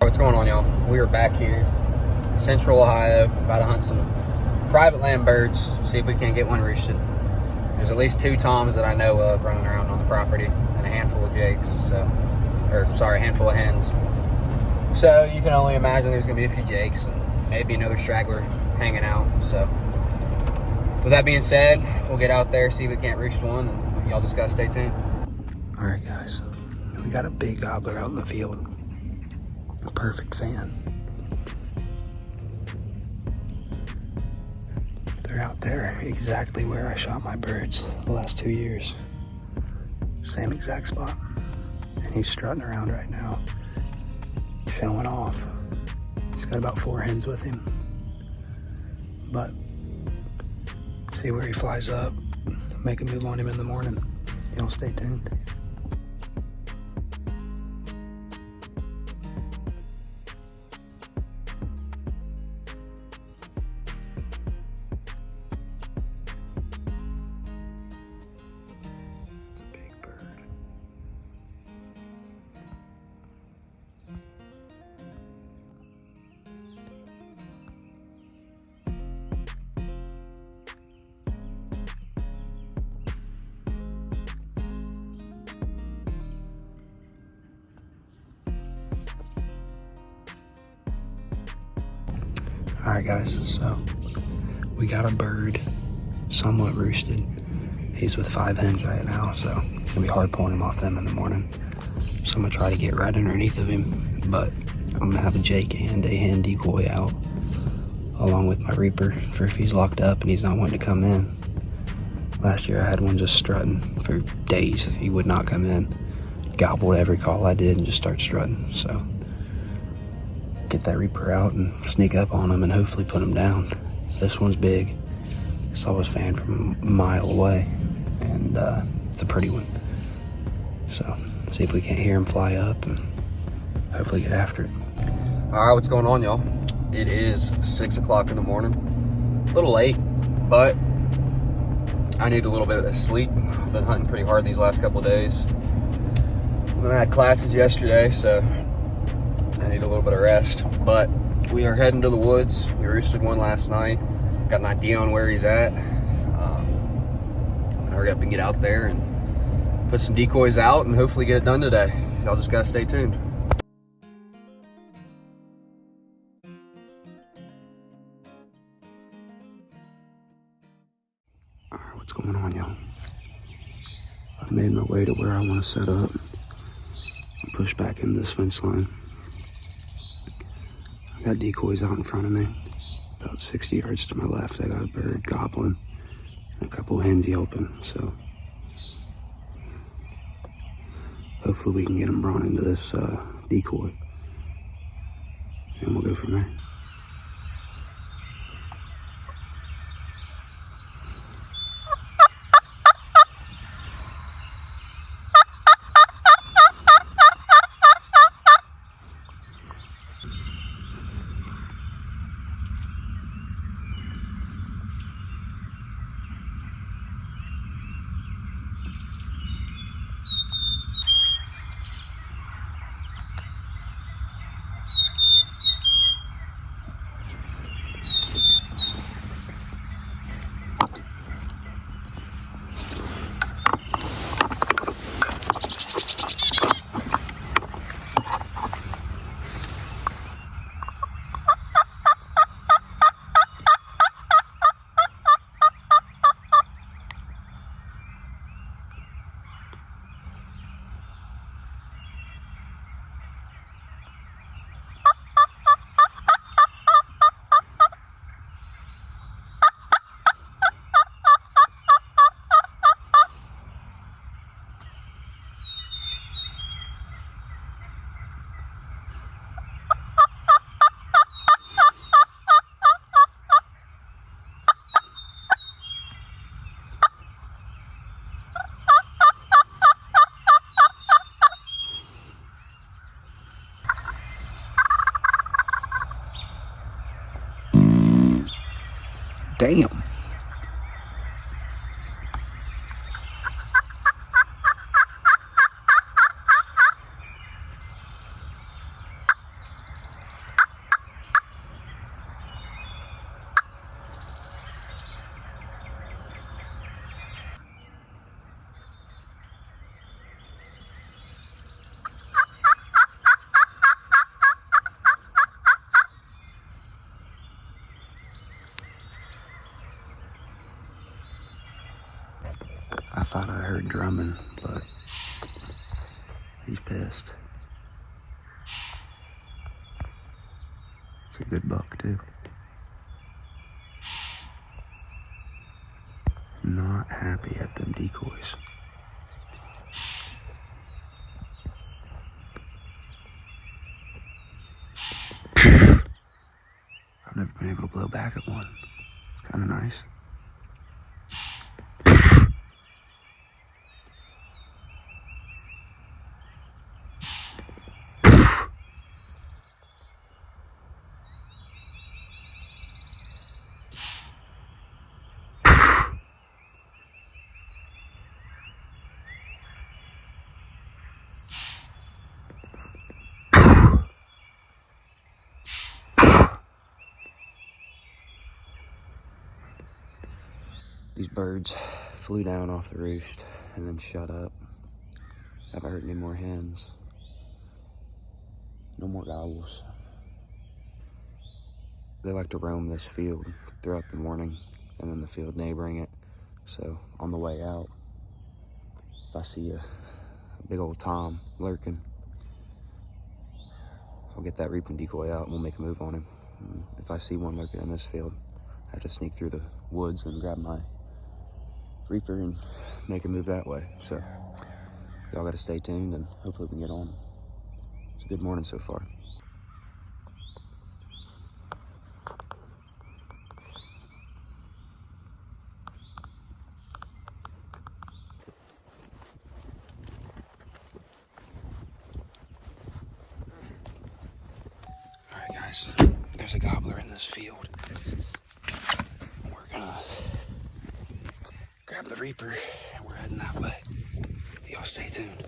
what's going on, y'all? We are back here, Central Ohio, about to hunt some private land birds, see if we can't get one roosted. There's at least 2 toms that I know of running around on the property, and a handful of jakes, a handful of hens. So you can only imagine there's gonna be a few jakes and maybe another straggler hanging out. So with that being said, we'll get out there, see if we can't roost one, and y'all just gotta stay tuned. All right, guys, we got a big gobbler out in the field. A perfect fan. They're out there exactly where I shot my birds the last 2 years. Same exact spot. And he's strutting around right now, showing off. He's got about 4 hens with him. But see where he flies up, make a move on him in the morning. Y'all stay tuned. All right, guys, so we got a bird somewhat roosted. He's with 5 hens right now, so it's gonna be hard pulling him off them in the morning. So I'm gonna try to get right underneath of him, but I'm gonna have a jake and a hen decoy out along with my reaper for if he's locked up and he's not wanting to come in. Last year I had one just strutting for days. He would not come in. Gobbled every call I did and just start strutting, so get that reaper out and sneak up on him and hopefully put him down. This one's big. Saw his fan from a mile away, and it's a pretty one. So see if we can't hear him fly up and hopefully get after it. All right, what's going on, y'all? It is 6 o'clock in the morning. A little late, but I need a little bit of sleep. I've been hunting pretty hard these last couple of days. And then I had classes yesterday, so I need a little bit of rest, but we are heading to the woods. We roosted one last night. Got an idea on where he's at. I'm gonna hurry up and get out there and put some decoys out and hopefully get it done today. Y'all just gotta stay tuned. All right, what's going on, y'all? I've made my way to where I want to set up and push back into this fence line. I got decoys out in front of me. About 60 yards to my left, I got a bird gobbling and a couple of hens yelping, so hopefully we can get them brought into this decoy, and we'll go from there. Damn. thought I heard drumming, but he's pissed. It's a good buck too. Not happy at them decoys. I've never been able to blow back at one. It's kind of nice. These birds flew down off the roost and then shut up. Haven't heard any more hens. No more gobbles. They like to roam this field throughout the morning and then the field neighboring it. So on the way out, if I see a big old tom lurking, I'll get that reaping decoy out and we'll make a move on him. And if I see one lurking in this field, I have to sneak through the woods and grab my reaper and make a move that way. So y'all gotta stay tuned and hopefully we can get on. It's a good morning so far. All right guys, there's a gobbler in this field. We're gonna grab the reaper and we're heading that way. Y'all stay tuned.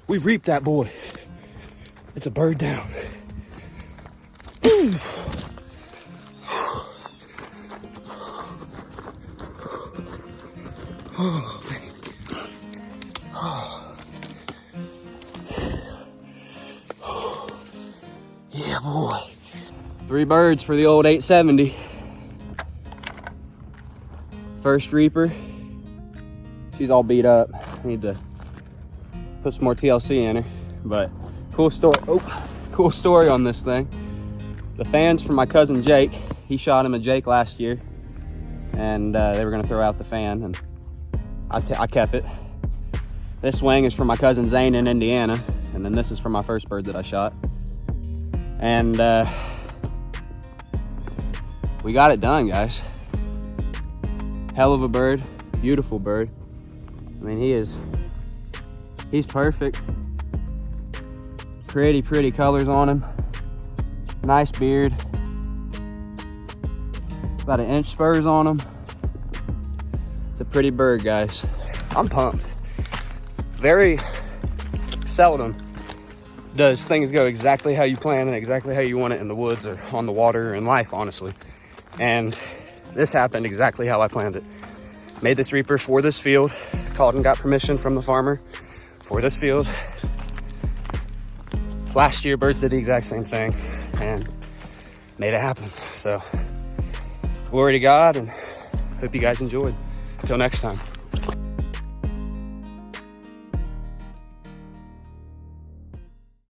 We reaped that boy. It's a bird down. Yeah, boy. 3 birds for the old 870. First reaper. She's all beat up. I need to put some more TLC in her, but cool story. Oh, cool story on this thing. The fan's from my cousin Jake. He shot him a Jake last year, and they were gonna throw out the fan, and I kept it. This wing is from my cousin Zane in Indiana, and then this is from my first bird that I shot. And we got it done, guys. Hell of a bird, beautiful bird. I mean, he's perfect. Pretty colors on him. Nice beard. About 1 inch spurs on him. It's a pretty bird, guys. I'm pumped. Very seldom does things go exactly how you plan and exactly how you want it in the woods or on the water or in life, honestly. And this happened exactly how I planned it. Made this reaper for this field, called and got permission from the farmer for this field. Last year, birds did the exact same thing and made it happen. So glory to God, and hope you guys enjoyed. Until next time.